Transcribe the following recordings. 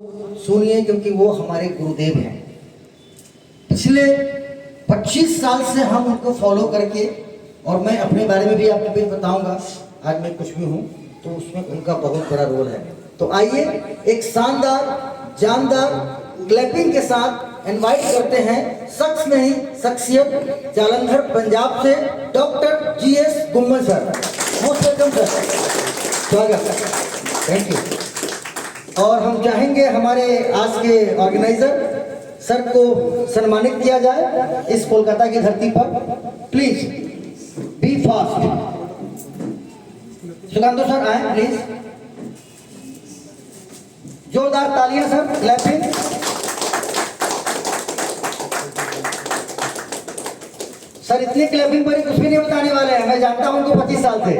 सुनिए, क्योंकि वो हमारे गुरुदेव हैं। पिछले 25 साल से हम उनको फॉलो करके, और मैं अपने बारे में भी आपको कुछ बताऊंगा, आज मैं कुछ भी हूँ तो उसमें उनका बहुत बड़ा रोल है। तो आइए एक शानदार जानदार क्लैपिंग के साथ इनवाइट करते हैं शख्स नहीं शख्सियत, जालंधर पंजाब से doctor GS Gumman sir. Most welcome sir, स्वागत, थैंक यू। और हम चाहेंगे हमारे आज के ऑर्गेनाइजर सर को सम्मानित किया जाए इस कोलकाता की धरती पर। Please be fast. Sukanta sir आए प्लीज। जोरदार तालियां सर, क्लैपिंग। सर इतनी क्लैपिंग पर कुछ भी नहीं बताने वाले हैं, मैं जानता हूं उनको 25 साल से।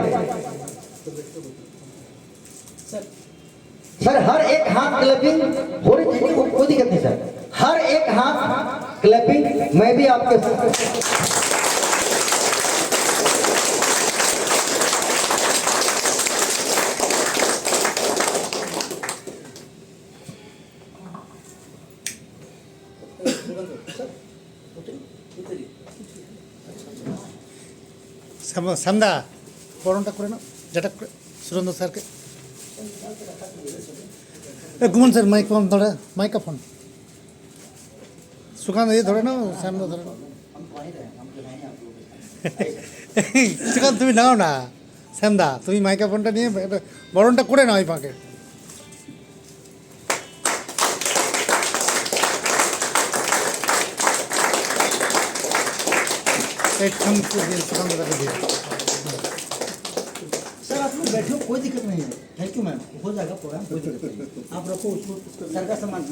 सर हर एक हाथ क्लैपिंग हो रही चाहिए, कोई दिक्कत नहीं सर, हर एक हाथ क्लैपिंग। मैं भी आपके সান্দা পরনটা করে নাও, যেটা সুরেন্দ্র স্যারকে। গুমন স্যার মাইক ফোন ধরে, মাইক্রোফোন সুকান্ত দিয়ে ধরে নাও, সামনে ধরে নাও। সুকান্ত তুমি নাও না, সান্দা তুমি মাইক্রোফোনটা নিয়ে বরণটা করে নাও এই ফাঁকে। सर आप लोग बैठो, कोई दिक्कत नहीं है। थैंक यू मैम, हो जाएगा प्रोग्राम, कोई दिक्कत नहीं। आप रखो उसको, सर का सम्मान।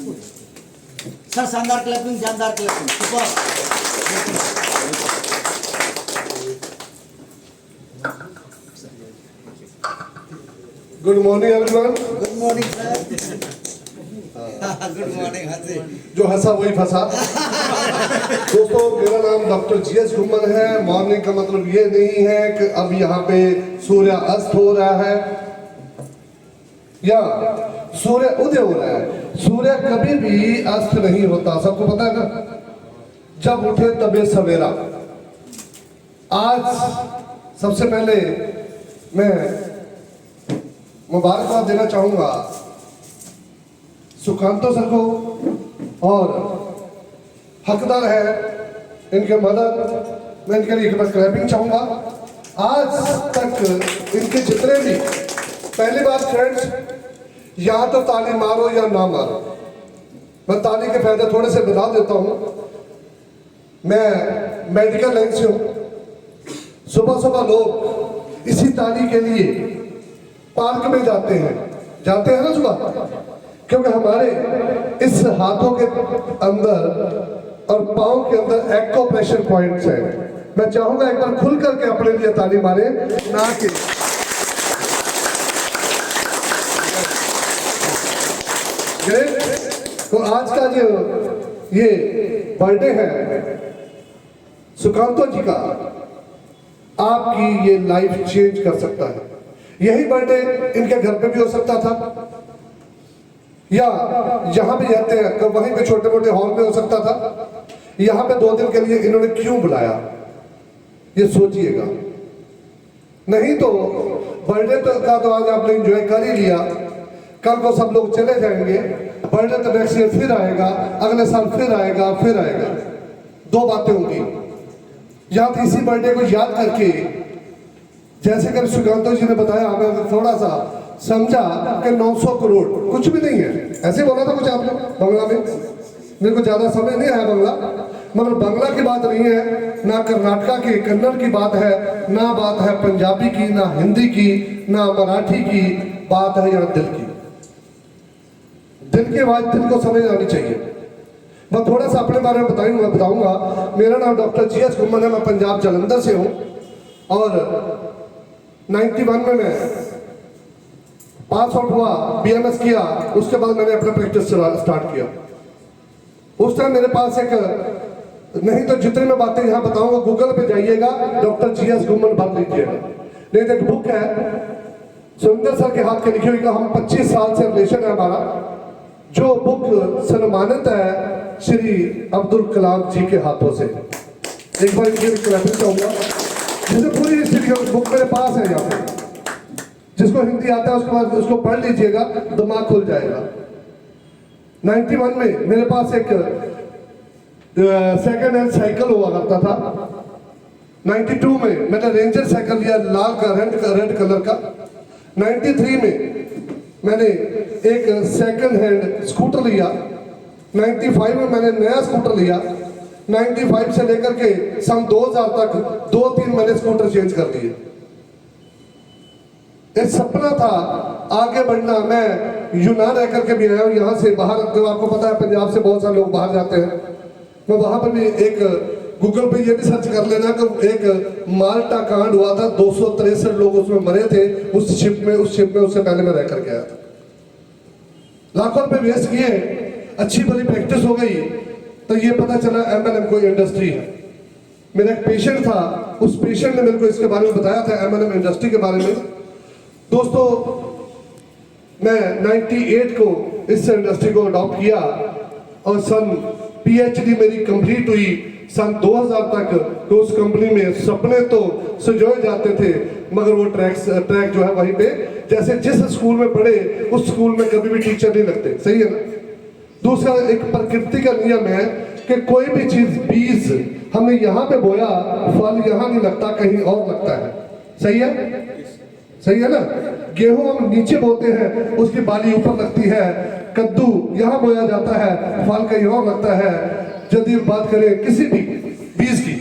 सर शानदार क्लैपिंग, जानदार clapping, super. Good morning everyone. Good morning sir. Good morning. हंसे जो हंसा वही फंसा। दोस्तों मेरा नाम डॉक्टर जीएस गुम्मन है। मॉर्निंग का मतलब ये नहीं है कि अब यहाँ पे सूर्य अस्त हो रहा है या सूर्य उदय हो रहा है। सूर्य कभी भी अस्त नहीं होता, सबको पता है ना। जब उठे तबे सवेरा। आज सबसे पहले मैं मुबारकबाद देना चाहूंगा सुकांतो सर को, और हकदार है इनके मदद। मैं इनके लिए एक बार क्लैपिंग चाहूंगा। आज तक इनके जितने भी, पहली बात फ्रेंड्स, या तो ताली मारो या ना मारो। मैं ताली के फायदे थोड़े से बता देता हूं। मैं मेडिकल लाइन से हूं। सुबह सुबह लोग इसी ताली के लिए पार्क में जाते हैं ना सुबह, क्योंकि हमारे इस हाथों के अंदर और पांव के अंदर एक्को प्रेशर पॉइंट्स हैं। मैं चाहूंगा एक बार खुल करके अपने लिए ताली मारे, ना कि तो आज का जो ये बर्थडे है सुकांतो जी का, आपकी ये लाइफ चेंज कर सकता है। यही बर्थडे इनके घर पे भी हो सकता था, या जहां भी रहते हैं तो वहीं पे छोटे मोटे हॉल में हो सकता था। यहां पे 2 दिन के लिए इन्होंने क्यों बुलाया, ये सोचिएगा। नहीं तो बर्थडे तो आज आपने एंजॉय कर ही लिया, कल को सब लोग चले जाएंगे। बर्थडे तो नेक्स्ट ईयर फिर आएगा, अगले साल फिर आएगा, फिर आएगा। 2 बातें होंगी। या तो इसी बर्थडे को याद करके, जैसे कि सुकांतो जी ने बताया, हमें थोड़ा सा समझा कि 900 करोड़ कुछ भी नहीं है, ऐसे बोला था कुछ आपने बंगला में। मेरे को ज्यादा समय नहीं है बंगला, मगर बंगला की बात नहीं है, ना कर्नाटका की कन्नड़ की बात है, ना बात है पंजाबी की, ना हिंदी की, ना मराठी की बात है, यहाँ दिल की। दिल की आवाज दिल को समझ आनी चाहिए। मैं थोड़ा सा अपने बारे में बताऊंगा। मेरा नाम डॉक्टर जीएस गुम्मन है। मैं पंजाब जालंधर से हूँ, और 91 में मैं पास आउट हुआ, बीएमएस किया। उसके बाद मैंने अपना प्रैक्टिस स्टार्ट किया। उस टाइम मेरे पास एक, नहीं तो जितनी मैं बातें यहाँ बताऊंगा गूगल पे जाइएगा, डॉक्टर जीएस गुम्मन भर लीजिएगा। नहीं तो एक बुक है सुरेंद्र सर के हाथ के लिखी हुई का, हम 25 साल से रिलेशन है हमारा। जो बुक सम्मानित है श्री अब्दुल कलाम जी के हाथों से। एक बार इनके क्लैपिंग चाहूंगा। जैसे पूरी हिस्ट्री बुक मेरे पास है यहाँ पे, जिसको हिंदी आता है उसके बाद उसको पढ़ लीजिएगा, दिमाग खुल जाएगा। 91 में मेरे पास एक सेकंड हैंड साइकिल हुआ करता था। 92 में मैंने रेंजर साइकिल लिया लाल का रेड कलर का। 93 में मैंने एक सेकंड हैंड स्कूटर लिया। 95 में मैंने नया स्कूटर लिया। 95 से लेकर के सन 2000 तक 2-3 मैंने स्कूटर चेंज कर दिए। एक सपना था आगे बढ़ना। मैं यूनान रह करके भी आया हूँ, यहाँ से बाहर, तो आपको पता है पंजाब से बहुत सारे लोग बाहर जाते हैं। मैं वहां पर भी एक गूगल पे ये भी सर्च कर लेना कि एक माल्टा कांड हुआ था, 263 लोग उसमें मरे थे उस शिप में उससे पहले मैं रह करके आया था। लाखों रुपए वेस्ट किए, अच्छी भली प्रैक्टिस हो गई, तो ये पता चला एमएलएम कोई इंडस्ट्री है। मेरा एक पेशेंट था, उस पेशेंट ने मेरे को इसके बारे में बताया था, एमएलएम इंडस्ट्री के बारे में। दोस्तों मैं 98 को इस इंडस्ट्री को अडॉप्ट किया और सन पीएचडी मेरी कंप्लीट हुई सन 2000 तक। तो उस कंपनी में सपने तो सजोए जाते थे, मगर वो ट्रैक जो है वहीं पे, जैसे जिस स्कूल में पढ़े उस स्कूल में कभी भी टीचर नहीं लगते, सही है ना। दूसरा, एक प्रकृति का नियम है कि कोई भी चीज, बीज हमने यहाँ पे बोया, फल यहाँ नहीं लगता, कहीं और लगता है, सही है, सही है ना। गेहूं हम नीचे बोते हैं, उसकी बाली ऊपर लगती है। कद्दू यहाँ बोया जाता है, फल कहीं और लगता है। यदि बात करें किसी भी बीज की,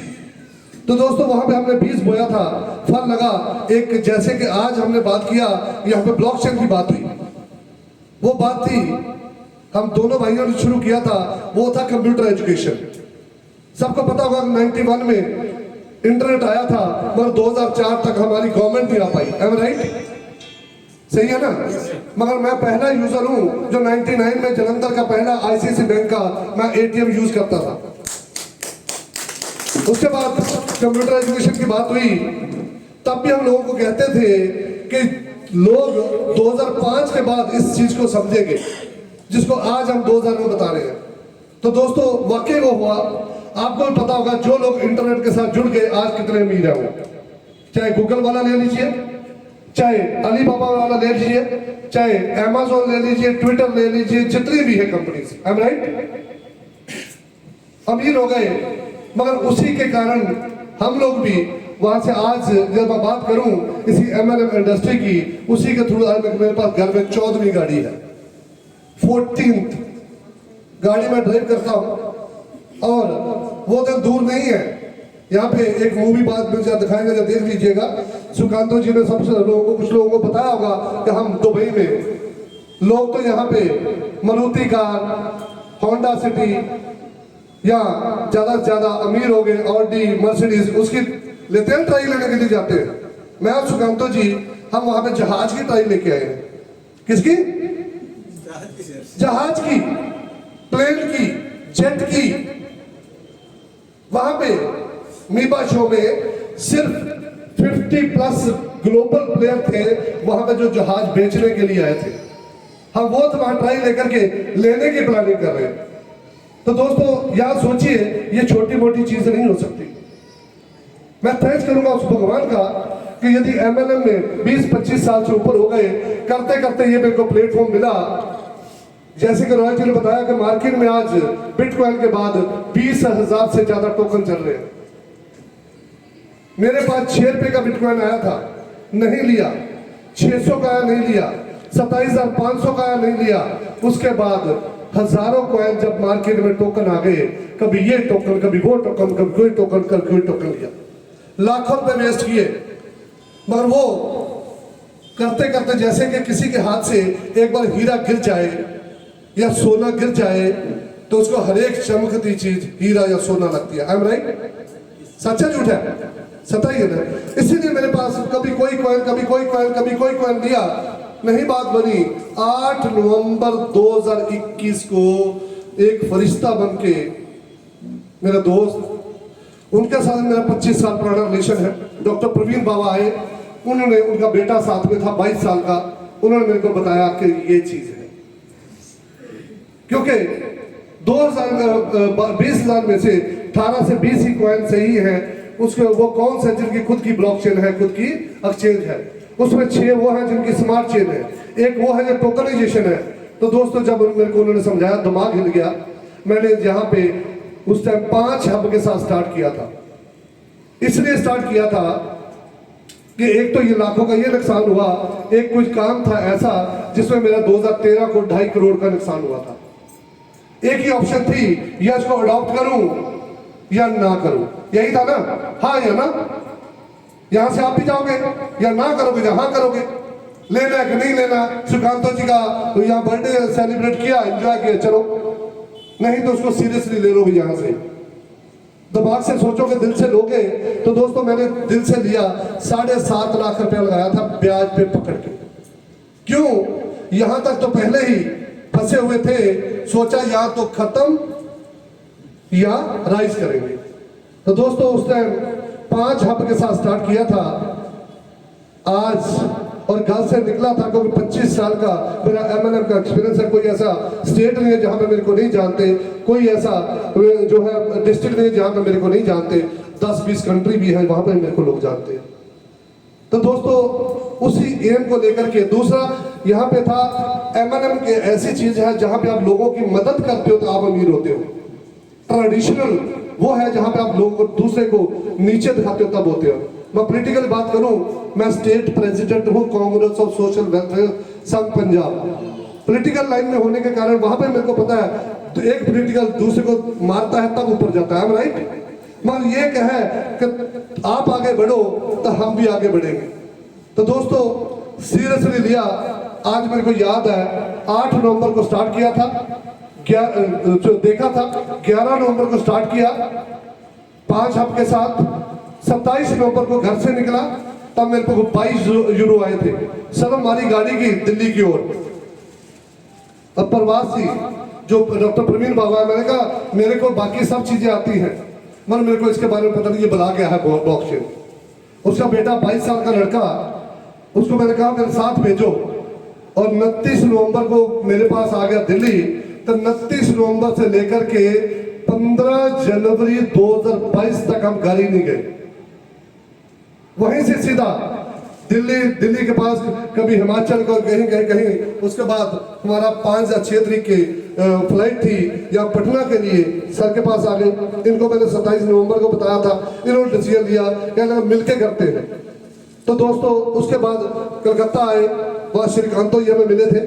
तो दोस्तों वहां पे हमने बीज बोया था, फल लगा। एक जैसे कि आज हमने बात किया, यहाँ पे ब्लॉकचेन की बात हुई, वो बात थी हम दोनों भाइयों ने शुरू किया था, वो था कंप्यूटर एजुकेशन। सबको पता होगा 91 में इंटरनेट आया था, मगर 2004 तक हमारी गवर्नमेंट नहीं आ पाई। एम राइट, सही है ना। मगर मैं पहला यूजर हूं जो 99 में जलंधर का पहला आईसीआईसी बैंक का मैं एटीएम यूज करता था। उसके बाद कंप्यूटर एजुकेशन की बात हुई, तब भी हम लोगों को कहते थे कि लोग 2005 के बाद इस चीज को समझेंगे, जिसको आज हम 2000 में बता रहे हैं। तो दोस्तों वाकई वो हुआ। आपको भी पता होगा, जो लोग इंटरनेट के साथ जुड़ गए आज कितने अमीर है वो। चाहे गूगल वाला ले लीजिए, चाहे अलीबाबा वाला ले लीजिए, चाहे अमेज़न ले लीजिए, ट्विटर ले लीजिए, जितनी भी है कंपनीज, आई एम राइट, अमीर हो गए। मगर उसी के कारण हम लोग भी वहां से, आज जब मैं बात करूं इसी एमएलएम इंडस्ट्री की, उसी के थ्रू आज मेरे पास घर में 14वीं गाड़ी है, 14th गाड़ी में ड्राइव करता हूं। और वो दिन दूर नहीं है, यहाँ पे एक मूवी बाद में दिखाएंगे, जब देख लीजिएगा। सुकांतो जी ने सबसे लोगों को, कुछ लोगों को बताया होगा कि हम दुबई में, लोग तो यहाँ पे मारुति कार, होंडा सिटी, या ज्यादा से ज्यादा अमीर हो गए ऑडी, मर्सिडीज, उसकी लेते हैं, ट्राई लेने के लिए जाते हैं। मैं और सुकांतो जी हम वहां पे जहाज की ट्राई लेके आए हैं। किसकी? जहाज की, प्लेन की, जेट की। वहां पे मीबा शो में सिर्फ 50+ ग्लोबल प्लेयर थे वहां पे, जो जहाज बेचने के लिए आए थे। हम वो तो वहां ट्राई लेकर के लेने की प्लानिंग कर रहे हैं। तो दोस्तों यहां सोचिए, ये छोटी मोटी चीज नहीं हो सकती। मैं थैंक्स करूंगा उस भगवान का कि यदि एमएलएम में 20-25 साल से ऊपर हो गए, करते करते ये मेरे को प्लेटफॉर्म मिला। जैसे कि रॉय जी ने बताया कि मार्केट में आज बिटकॉइन के बाद 20,000 से ज्यादा टोकन चल रहे हैं। मेरे पास 6 रुपए का बिटकॉइन आया था, नहीं लिया। 600 का आया, नहीं लिया। 27,500 का आया, नहीं लिया। उसके बाद हजारों कॉइन जब मार्केट में टोकन आ गए, कभी ये टोकन, कभी वो टोकन, कभी कोई टोकन, कभी कोई टोकन लिया, लाखों रुपए वेस्ट किए। मगर वो करते करते, जैसे कि किसी के हाथ से एक बार हीरा गिर जाए या सोना गिर जाए, तो उसको हर एक चमकती चीज हीरा या सोना लगती है। आई एम राइट, सच्चा झूठ है? सता ही है ना। इसीलिए मेरे पास कभी कोई कॉइन, कभी कोई कॉइन, कभी कोई कॉइन लिया नहीं। बात बनी 8 नवंबर 2021 को एक फरिश्ता बन के, मेरा दोस्त, उनके साथ मेरा 25 साल पुराना रिलेशन है। डॉक्टर प्रवीण बाबा आए, उन्होंने, उनका बेटा साथ में था 22 साल का, उन्होंने मेरे को बताया कि ये चीज है। क्योंकि 20,000 में से 18 से 20 ही कॉइन सही है। उसके वो कौन सा जिनकी खुद की ब्लॉकचेन है, खुद की एक्सचेंज है, उसमें 6 वो हैं जिनकी स्मार्ट चेन है, एक वो है जो टोकनाइजेशन है। तो दोस्तों जब मेरे को उन्होंने समझाया दिमाग हिल गया। मैंने यहाँ पे उस टाइम 5 हब के साथ स्टार्ट किया था। इसलिए स्टार्ट किया था कि एक तो ये लाखों का ये नुकसान हुआ, एक कुछ काम था ऐसा जिसमें मेरा 2013 को 2.5 करोड़ का नुकसान हुआ था। एक ही ऑप्शन थी, या इसको अडॉप्ट करूं या ना करूं, यही था ना, हाँ या ना। यहां से आप भी जाओगे या ना करोगे या हाँ करोगे, लेना है कि नहीं लेना। सुकांतो जी का तो यहाँ बर्थडे सेलिब्रेट किया, एंजॉय किया, चलो, नहीं तो उसको सीरियसली ले लोगे। यहां से दिमाग से सोचोगे, दिल से लोगे। तो दोस्तों मैंने दिल से लिया, 7.5 लाख रुपया लगाया था ब्याज पे पकड़ के। क्यों? यहां तक तो पहले ही फंसे हुए थे, सोचा या तो खत्म या राइज करेंगे। तो दोस्तों उस टाइम 5 हब के साथ स्टार्ट किया था। आज और घर से निकला था क्योंकि 25 साल का मेरा MLM का एक्सपीरियंस है। कोई ऐसा स्टेट नहीं है जहां पे मेरे को नहीं जानते, कोई ऐसा जो है डिस्ट्रिक्ट नहीं है जहां पे मेरे को नहीं जानते। 10-20 कंट्री भी है, वहां पे मेरे को लोग जानते हैं। तो दोस्तों उसी एम को लेकर के दूसरा यहाँ पे था, MLM के ऐसी चीज है जहां पे आप लोगों की मदद करते हो तो आप अमीर होते हो। ट्रेडिशनल वो है जहां पे आप लोगों को दूसरे को नीचे दिखाते हो तब होते हो। मैं पॉलिटिकल बात करूं, मैं स्टेट प्रेसिडेंट हूं कांग्रेस ऑफ सोशल वेलफेयर संघ पंजाब। पॉलिटिकल लाइन में होने के कारण वहां पे मेरे को पता है, तो एक पॉलिटिकल दूसरे को मारता है तब ऊपर जाता है, राइट। मगर ये क्या है कि आप आगे बढ़ो तो हम भी आगे बढ़ेंगे। तो दोस्तों सीरियसली लिया। आज मेरे को याद है 8 नवंबर को स्टार्ट किया था, जो देखा था 11 नवंबर को स्टार्ट किया 5 हब के साथ। 27 नवंबर को घर से निकला, तब मेरे को 22 यूरो आए थे। सब हमारी गाड़ी की दिल्ली की ओर। अब प्रवासी जो डॉक्टर प्रवीण बाबा है, मैंने कहा मेरे को बाकी सब चीजें आती हैं, मगर मेरे को इसके बारे में पता नहीं, ये बला गया है ब्लॉकचेन। उसका बेटा 22 साल का लड़का, उसको मैंने कहा मेरे साथ भेजो, और 29 नवंबर को मेरे पास आ गया दिल्ली। तो 29 नवंबर से लेकर के 15 जनवरी 2022 तक हम घर ही नहीं गए। वहीं से सीधा दिल्ली के पास, कभी हिमाचल को कहीं कहीं कहीं। उसके बाद हमारा 5 या 6 तारीख की फ्लाइट थी या पटना के लिए, सर के पास आ गए। इनको मैंने 27 नवंबर को बताया था, इन्होंने डिसीजन लिया कहना मिलके करते हैं। तो दोस्तों उसके बाद कलकत्ता आए, वहाँ श्रीकांतो जी हमें मिले थे।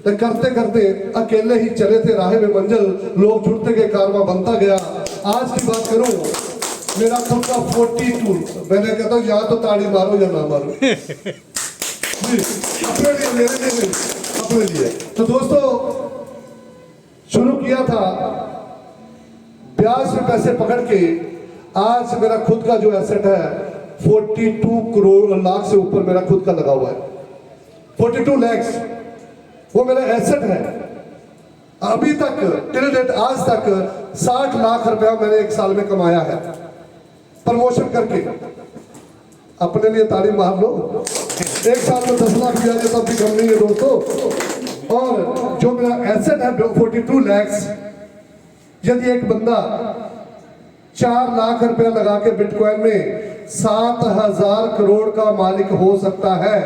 तो करते करते अकेले ही चले थे राह में मंजिल, लोग जुड़ते गए, कारवां बनता गया। आज की बात करूं, मेरा खुद का 42, मैंने कहता हूँ यहाँ तो ताड़ी मारो या ना मारो अपने लिए, मेरे लिए नहीं, अपने लिए। तो दोस्तों शुरू किया था ब्याज में पैसे पकड़ के। आज मेरा खुद का जो एसेट है 42 करोड़ लाख से ऊपर मेरा खुद का लगा हुआ है। 42 लाख वो मेरा एसेट है। अभी तक टिल डेट आज तक 60 लाख रुपया मैंने 1 साल में कमाया है प्रमोशन करके। अपने लिए ताली मार लो। 1 साल में 10 लाख दिया तब भी कम नहीं है दोस्तों। और जो मेरा एसेट है 42 लाख, यदि एक बंदा 4 लाख रुपया लगा के बिटकॉइन में 7000 करोड़ का मालिक हो सकता है,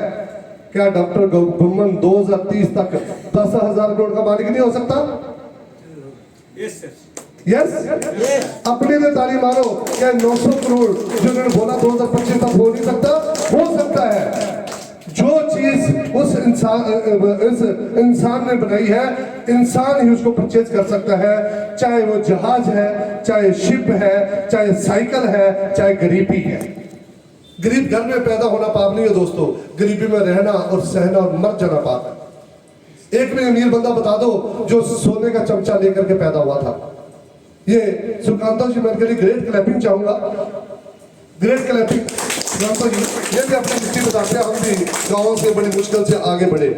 क्या डॉक्टर गुम्मन 2030 तक 10,000 करोड़ का मालिक नहीं हो सकता? यस, अपने लिए ताली मारो। क्या 900 करोड़ जो उन्होंने बोला 2025 तक हो नहीं सकता? हो सकता है। जो चीज उस इंसान ने बनाई है, इंसान ही उसको परचेज कर सकता है। चाहे वो जहाज है, चाहे शिप है, चाहे साइकिल है, चाहे गरीबी है। गरीब घर में पैदा होना पाप नहीं है दोस्तों, गरीबी में रहना और सहना और मर जाना पाप है। एक में अमीर बंदा बता दो जो सोने का चमचा लेकर के पैदा हुआ था। ये सुकांतो जी, मैं के लिए ग्रेट क्लैपिंग चाहूंगा, ग्रेट क्लैपिंग। सुकांतो जी ये भी अपनी हिस्ट्री बताते हैं, हम भी गाँव से बड़ी मुश्किल से आगे बढ़े,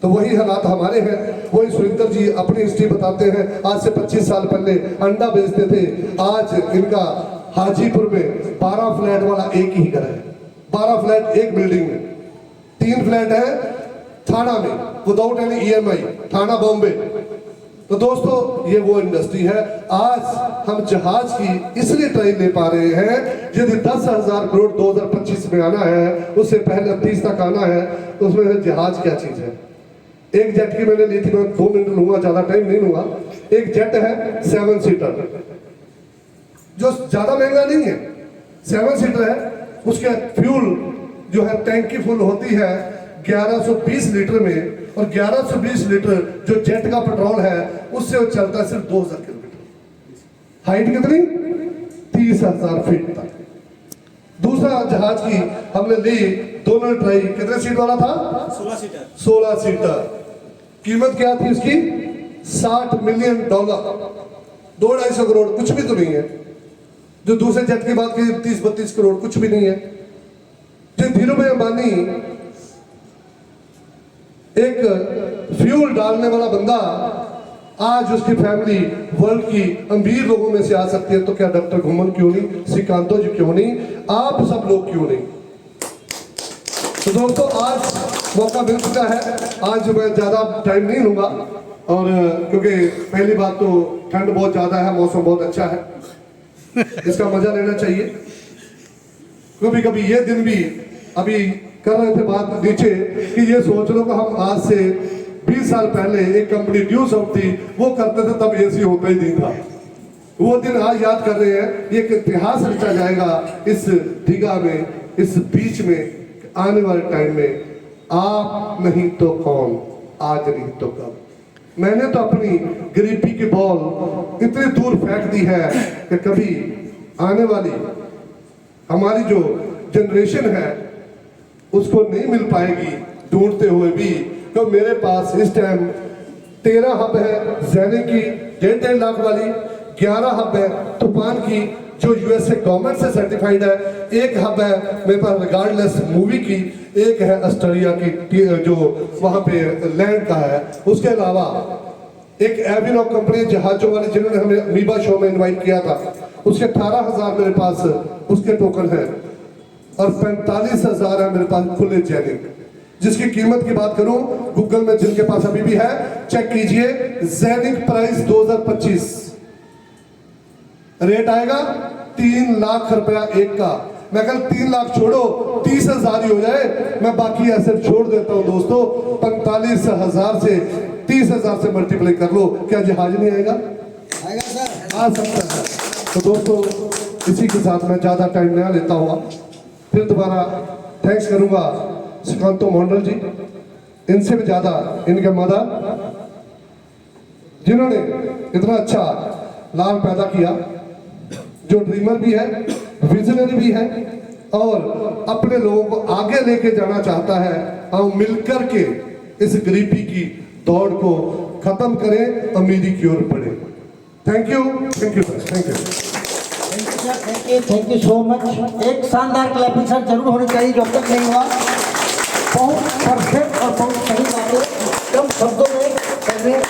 तो वही हालात हमारे हैं। वही सुरेंद्र जी अपनी हिस्ट्री बताते हैं। आज से 25 साल पहले अंडा बेचते थे, आज इनका हाजीपुर में 12 फ्लैट वाला एक ही घर है। 12 फ्लैट एक बिल्डिंग में, 3 फ्लैट है थाना में विदाउट एनी EMI, थाना बॉम्बे। तो दोस्तों ये वो इंडस्ट्री है। आज हम जहाज की इसलिए ट्रेन ले पा रहे हैं, यदि 10,000 करोड़ 2025 में आना है, उससे पहले 30 तक आना है, तो उसमें जहाज क्या चीज है। एक जेट की मैंने ली थी, मैं 2 मिनट लूंगा, ज्यादा टाइम नहीं लूंगा। एक जेट है 7 सीटर, जो ज्यादा महंगा नहीं है, 7 सीटर है। उसके फ्यूल जो है टैंकी फुल होती है 1120 लीटर में, और 1120 लीटर जो जेट का पेट्रोल है उससे वो चलता है सिर्फ 2000 किलोमीटर। हाइट कितनी? 30,000 फीट तक। दूसरा जहाज की हमने ली, दोनों ट्राई, कितने सीट वाला था? 16 सीटर। कीमत क्या थी उसकी? $60 मिलियन, 200-250 करोड़, कुछ भी तो नहीं है। जो दूसरे जेट की बात की 30-32 करोड़, कुछ भी नहीं है। जो धीरू भाई अंबानी, एक फ्यूल डालने वाला बंदा, आज उसकी फैमिली वर्ल्ड की अमीर लोगों में से आ सकती है, तो क्या डॉक्टर घुमन क्यों नहीं, श्रीकांतो जी क्यों नहीं, आप सब लोग क्यों नहीं। तो दोस्तों आज मौका मिल चुका है। आज मैं ज्यादा टाइम नहीं लूंगा, और क्योंकि पहली बात तो ठंड बहुत ज्यादा है, मौसम बहुत अच्छा है, इसका मजा लेना चाहिए। कभी कभी ये दिन भी, अभी कर रहे थे बात नीचे, कि ये सोच लो कि हम आज से 20 साल पहले एक कंपनी ड्यूस ऑफ थी, वो करते थे, तब एसी होता ही नहीं था। वो दिन आज याद कर रहे हैं। ये एक इतिहास रचा जाएगा इस दीघा में, इस बीच में। आने वाले टाइम में आप नहीं तो कौन, आज नहीं तो कब। मैंने तो अपनी गरीबी की बॉल इतनी दूर फेंक दी है कि कभी आने वाली हमारी जो जनरेशन है उसको नहीं मिल पाएगी ढूंढते हुए भी। तो मेरे पास इस टाइम 13 हब है ज़ैनिक की 1.5 लाख वाली, 11 हब है तूफान की जो यूएसए गवर्नमेंट से सर्टिफाइड है, एक हब है मेरे पास रिगार्डलेस मूवी की, एक है ऑस्ट्रेलिया की जो वहां पे लैंड का है। उसके अलावा एक एविनो कंपनी जहाजों वाली जिन्होंने हमें अमीबा शो में इनवाइट किया था, उसके 18,000 मेरे पास उसके टोकन है, और 45,000 है मेरे पास खुले जैनिक। जिसकी कीमत की बात करूं, गूगल में जिनके पास अभी भी है चेक कीजिए, जैनिक प्राइस 2025 रेट आएगा 3 लाख रुपया एक का। मैं कल 3 लाख छोड़ो 30,000 ही हो जाए, मैं बाकी ऐसे छोड़ देता हूं दोस्तों। 45,000 से 30,000 से मल्टीप्लाई कर लो, क्या जहाज नहीं आएगा? आएगा सर, आ सकता है। तो दोस्तों इसी के साथ मैं ज्यादा टाइम नहीं लेता हुआ फिर दोबारा थैंक्स करूंगा श्रीकांतो मंडल जी, इनसे भी ज्यादा इनके मदर जिन्होंने इतना अच्छा लाल पैदा किया, जो ड्रीमर भी है, विजनरी भी है, और अपने लोगों को आगे लेके जाना चाहता है। हम मिलकर के इस गरीबी की दौड़ को खत्म करें, अमीरी की ओर बढ़े। Thank you sir, thank you. Thank you so much. एक शानदार क्लैपिंग सर जरूर होनी चाहिए, जो अब तक नहीं हुआ। बहुत परफेक्ट और बहुत सही बातें, कम शब्दों में